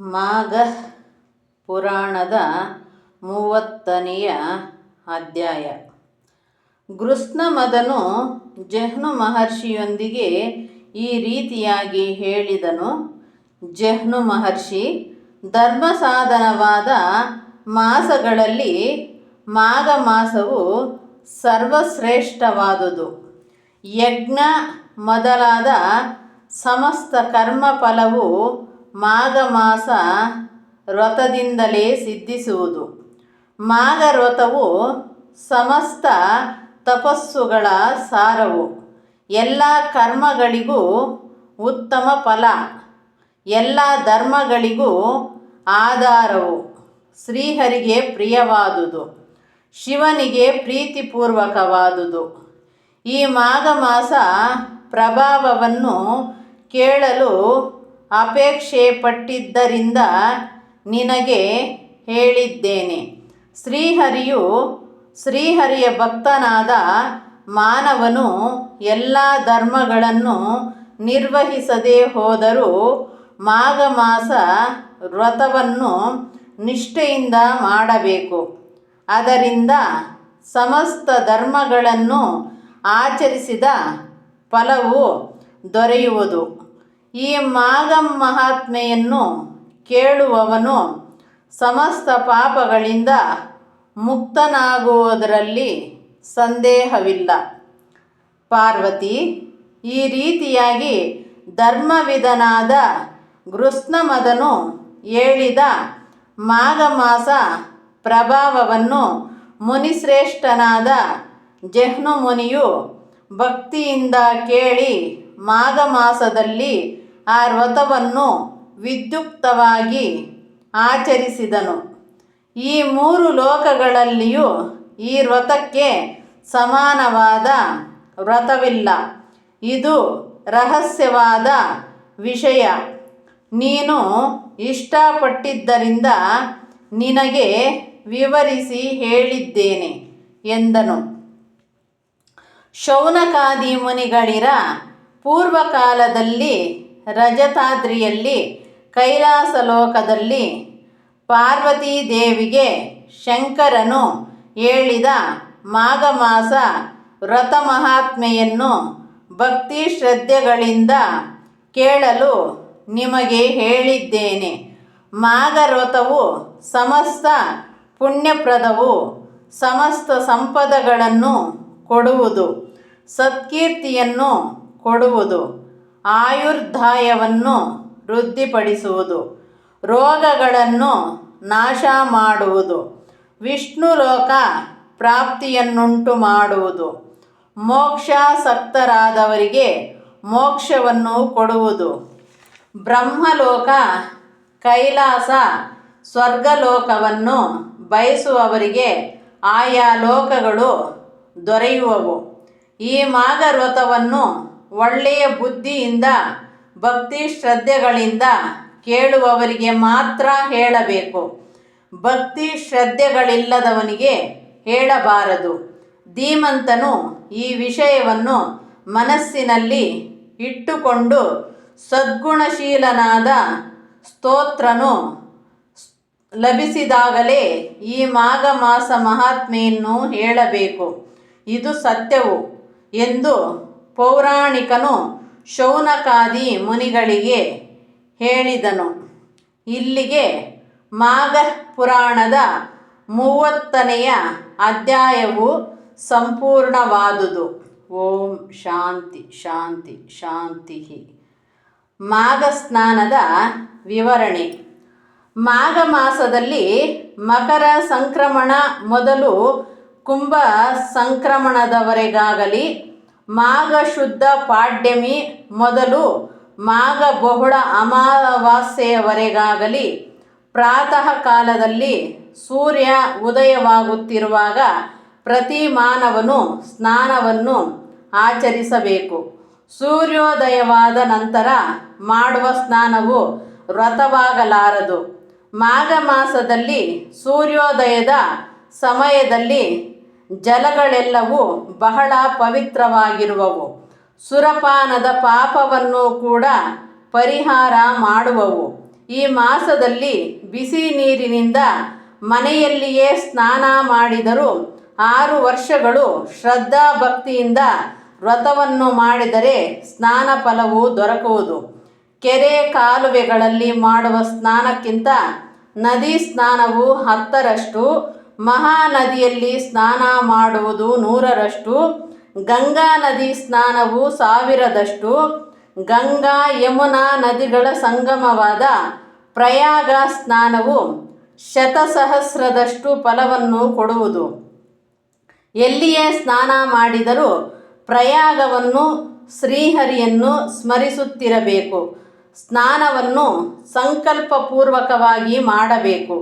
ಮಾಘ ಪುರಾಣದ 30ನೆಯ ಅಧ್ಯಾಯ. ಗೃತ್ಸಮದನು ಜಹ್ನು ಮಹರ್ಷಿಯೊಂದಿಗೆ ಈ ರೀತಿಯಾಗಿ ಹೇಳಿದನು. ಜಹ್ನು ಮಹರ್ಷಿ, ಧರ್ಮ ಸಾಧನವಾದ ಮಾಸಗಳಲ್ಲಿ ಮಾಘ ಮಾಸವು ಸರ್ವಶ್ರೇಷ್ಠವಾದುದು. ಯಜ್ಞ ಮೊದಲಾದ ಸಮಸ್ತ ಕರ್ಮಫಲವು ಮಾಘ ಮಾಸ ವ್ರತದಿಂದಲೇ ಸಿದ್ಧಿಸುವುದು. ಮಾಘ ವ್ರತವು ಸಮಸ್ತ ತಪಸ್ಸುಗಳ ಸಾರವು, ಎಲ್ಲ ಕರ್ಮಗಳಿಗೂ ಉತ್ತಮ ಫಲ, ಎಲ್ಲ ಧರ್ಮಗಳಿಗೂ ಆಧಾರವು, ಶ್ರೀಹರಿಗೆ ಪ್ರಿಯವಾದುದು, ಶಿವನಿಗೆ ಪ್ರೀತಿಪೂರ್ವಕವಾದುದು. ಈ ಮಾಘ ಮಾಸ ಪ್ರಭಾವವನ್ನು ಕೇಳಲು ಅಪೇಕ್ಷೆ ಪಟ್ಟಿದ್ದರಿಂದ ನಿನಗೆ ಹೇಳಿದ್ದೇನೆ. ಶ್ರೀಹರಿಯ ಭಕ್ತನಾದ ಮಾನವನು ಎಲ್ಲ ಧರ್ಮಗಳನ್ನು ನಿರ್ವಹಿಸದೇ ಹೋದರೂ ಮಾಘ ಮಾಸ ವ್ರತವನ್ನು ನಿಷ್ಠೆಯಿಂದ ಮಾಡಬೇಕು. ಅದರಿಂದ ಸಮಸ್ತ ಧರ್ಮಗಳನ್ನು ಆಚರಿಸಿದ ಫಲವು ದೊರೆಯುವುದು. ಈ ಮಾಘ ಮಹಾತ್ಮೆಯನ್ನು ಕೇಳುವವನು ಸಮಸ್ತ ಪಾಪಗಳಿಂದ ಮುಕ್ತನಾಗುವುದರಲ್ಲಿ ಸಂದೇಹವಿಲ್ಲ. ಪಾರ್ವತಿ, ಈ ರೀತಿಯಾಗಿ ಧರ್ಮವಿಧನಾದ ಗೃತ್ಸಮದನು ಹೇಳಿದ ಮಾಘ ಮಾಸ ಪ್ರಭಾವವನ್ನು ಮುನಿಶ್ರೇಷ್ಠನಾದ ಜಹ್ನು ಮುನಿಯು ಭಕ್ತಿಯಿಂದ ಕೇಳಿ ಮಾಘ ಮಾಸದಲ್ಲಿ ಆ ವ್ರತವನ್ನು ವಿದ್ಯುಕ್ತವಾಗಿ ಆಚರಿಸಿದನು. ಈ 3 ಲೋಕಗಳಲ್ಲಿಯೂ ಈ ವ್ರತಕ್ಕೆ ಸಮಾನವಾದ ವ್ರತವಿಲ್ಲ. ಇದು ರಹಸ್ಯವಾದ ವಿಷಯ. ನೀನು ಇಷ್ಟಪಟ್ಟಿದ್ದರಿಂದ ನಿನಗೆ ವಿವರಿಸಿ ಹೇಳಿದ್ದೇನೆ ಎಂದನು. ಶೌನಕಾದಿ ಮುನಿಗಳಿರ ಪೂರ್ವಕಾಲದಲ್ಲಿ ರಜತಾದ್ರಿಯಲ್ಲಿ ಕೈಲಾಸ ಲೋಕದಲ್ಲಿ ಪಾರ್ವತೀ ದೇವಿಗೆ ಶಂಕರನು ಹೇಳಿದ ಮಾಘ ಮಾಸ ವ್ರತ ಮಹಾತ್ಮೆಯನ್ನು ಭಕ್ತಿ ಶ್ರದ್ಧೆಗಳಿಂದ ಕೇಳಲು ನಿಮಗೆ ಹೇಳಿದ್ದೇನೆ. ಮಾಘ ವ್ರತವು ಸಮಸ್ತ ಪುಣ್ಯಪ್ರದವು, ಸಮಸ್ತ ಸಂಪದಗಳನ್ನು ಕೊಡುವುದು, ಸತ್ಕೀರ್ತಿಯನ್ನು ಕೊಡುವುದು, ಆಯುರ್ದಾಯವನ್ನು ವೃದ್ಧಿಪಡಿಸುವುದು, ರೋಗಗಳನ್ನು ನಾಶ ಮಾಡುವುದು, ವಿಷ್ಣು ಲೋಕ ಪ್ರಾಪ್ತಿಯನ್ನುಂಟು ಮಾಡುವುದು, ಮೋಕ್ಷಾಸಕ್ತರಾದವರಿಗೆ ಮೋಕ್ಷವನ್ನು ಕೊಡುವುದು, ಬ್ರಹ್ಮಲೋಕ, ಕೈಲಾಸ, ಸ್ವರ್ಗಲೋಕವನ್ನು ಬಯಸುವವರಿಗೆ ಆಯಾ ಲೋಕಗಳು ದೊರೆಯುವವು. ಈ ಮಾಘ ವ್ರತವನ್ನು ಒಳ್ಳೆಯ ಬುದ್ಧಿಯಿಂದ ಭಕ್ತಿ ಶ್ರದ್ಧೆಗಳಿಂದ ಕೇಳುವವರಿಗೆ ಮಾತ್ರ ಹೇಳಬೇಕು. ಭಕ್ತಿ ಶ್ರದ್ಧೆಗಳಿಲ್ಲದವನಿಗೆ ಹೇಳಬಾರದು. ಧೀಮಂತನು ಈ ವಿಷಯವನ್ನು ಮನಸ್ಸಿನಲ್ಲಿ ಇಟ್ಟುಕೊಂಡು ಸದ್ಗುಣಶೀಲನಾದ ಸ್ತೋತ್ರನು ಲಭಿಸಿದಾಗಲೇ ಈ ಮಾಘ ಮಾಸ ಮಹಾತ್ಮೆಯನ್ನು ಹೇಳಬೇಕು. ಇದು ಸತ್ಯವು ಎಂದು ಪೌರಾಣಿಕನು ಶೌನಕಾದಿ ಮುನಿಗಳಿಗೆ ಹೇಳಿದನು. ಇಲ್ಲಿಗೆ ಮಾಘ ಪುರಾಣದ 30ನೆಯ ಅಧ್ಯಾಯವು ಸಂಪೂರ್ಣವಾದುದು. ಓಂ ಶಾಂತಿ ಶಾಂತಿ ಶಾಂತಿ. ಮಾಘ ಸ್ನಾನದ ವಿವರಣೆ. ಮಾಘ ಮಾಸದಲ್ಲಿ ಮಕರ ಸಂಕ್ರಮಣ ಮೊದಲು ಕುಂಭ ಸಂಕ್ರಮಣದವರೆಗಾಗಲಿ, ಮಾಘ ಶುದ್ಧ ಪಾಡ್ಯಮಿ ಮೊದಲು ಮಾಘ ಬಹುಳ ಅಮಾವಾಸ್ಯೆಯವರೆಗಾಗಲಿ ಪ್ರಾತಃ ಕಾಲದಲ್ಲಿ ಸೂರ್ಯ ಉದಯವಾಗುತ್ತಿರುವಾಗ ಪ್ರತಿ ಮಾನವನು ಸ್ನಾನವನ್ನು ಆಚರಿಸಬೇಕು. ಸೂರ್ಯೋದಯವಾದ ನಂತರ ಮಾಡುವ ಸ್ನಾನವು ವ್ರತವಾಗಲಾರದು. ಮಾಘ ಮಾಸದಲ್ಲಿ ಸೂರ್ಯೋದಯದ ಸಮಯದಲ್ಲಿ ಜಲಗಳೆಲ್ಲವೂ ಬಹಳ ಪವಿತ್ರವಾಗಿರುವವು. ಸುರಪಾನದ ಪಾಪವನ್ನು ಕೂಡ ಪರಿಹಾರ ಮಾಡುವವು. ಈ ಮಾಸದಲ್ಲಿ ಬಿಸಿ ನೀರಿನಿಂದ ಮನೆಯಲ್ಲಿಯೇ ಸ್ನಾನ ಮಾಡಿದರೂ 6 ವರ್ಷಗಳು ಶ್ರದ್ಧಾ ಭಕ್ತಿಯಿಂದ ವ್ರತವನ್ನು ಮಾಡಿದರೆ ಸ್ನಾನ ಫಲವು ದೊರಕುವುದು. ಕೆರೆ ಕಾಲುವೆಗಳಲ್ಲಿ ಮಾಡುವ ಸ್ನಾನಕ್ಕಿಂತ ನದಿ ಸ್ನಾನವು 10ರಷ್ಟು, ಮಹಾನದಿಯಲ್ಲಿ ಸ್ನಾನ ಮಾಡುವುದು 100ರಷ್ಟು, ಗಂಗಾ ನದಿ ಸ್ನಾನವು 1000ದಷ್ಟು, ಗಂಗಾ ಯಮುನಾ ನದಿಗಳ ಸಂಗಮವಾದ ಪ್ರಯಾಗ ಸ್ನಾನವು ಶತಸಹಸ್ರದಷ್ಟು ಫಲವನ್ನು ಕೊಡುವುದು. ಎಲ್ಲಿಯೇ ಸ್ನಾನ ಮಾಡಿದರೂ ಪ್ರಯಾಗವನ್ನು ಶ್ರೀಹರಿಯನ್ನು ಸ್ಮರಿಸುತ್ತಿರಬೇಕು. ಸ್ನಾನವನ್ನು ಸಂಕಲ್ಪಪೂರ್ವಕವಾಗಿ ಮಾಡಬೇಕು.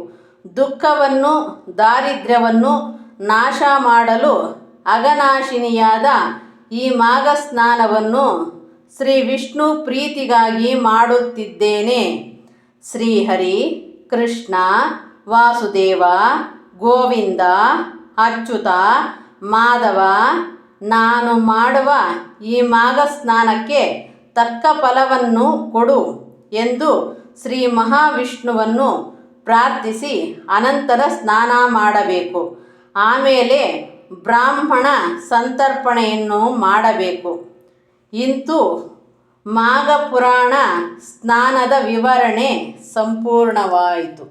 ದುಃಖವನ್ನು ದಾರಿದ್ರ್ಯವನ್ನು ನಾಶ ಮಾಡಲು ಅಘನಾಶಿನಿಯಾದ ಈ ಮಾಘ ಸ್ನಾನವನ್ನು ಶ್ರೀ ವಿಷ್ಣು ಪ್ರೀತಿಗಾಗಿ ಮಾಡುತ್ತಿದ್ದೇನೆ. ಶ್ರೀಹರಿ, ಕೃಷ್ಣ, ವಾಸುದೇವ, ಗೋವಿಂದ, ಅಚ್ಯುತ, ಮಾಧವ, ನಾನು ಮಾಡುವ ಈ ಮಾಘ ಸ್ನಾನಕ್ಕೆ ತಕ್ಕ ಫಲವನ್ನು ಕೊಡು ಎಂದು ಶ್ರೀ ಮಹಾವಿಷ್ಣುವನ್ನು ಪ್ರಾರ್ಥಿಸಿ ಅನಂತರ ಸ್ನಾನ ಮಾಡಬೇಕು. ಆಮೇಲೆ ಬ್ರಾಹ್ಮಣ ಸಂತರ್ಪಣೆಯನ್ನು ಮಾಡಬೇಕು. ಇಂತು ಮಾಘ ಪುರಾಣ ಸ್ನಾನದ ವಿವರಣೆ ಸಂಪೂರ್ಣವಾಯಿತು.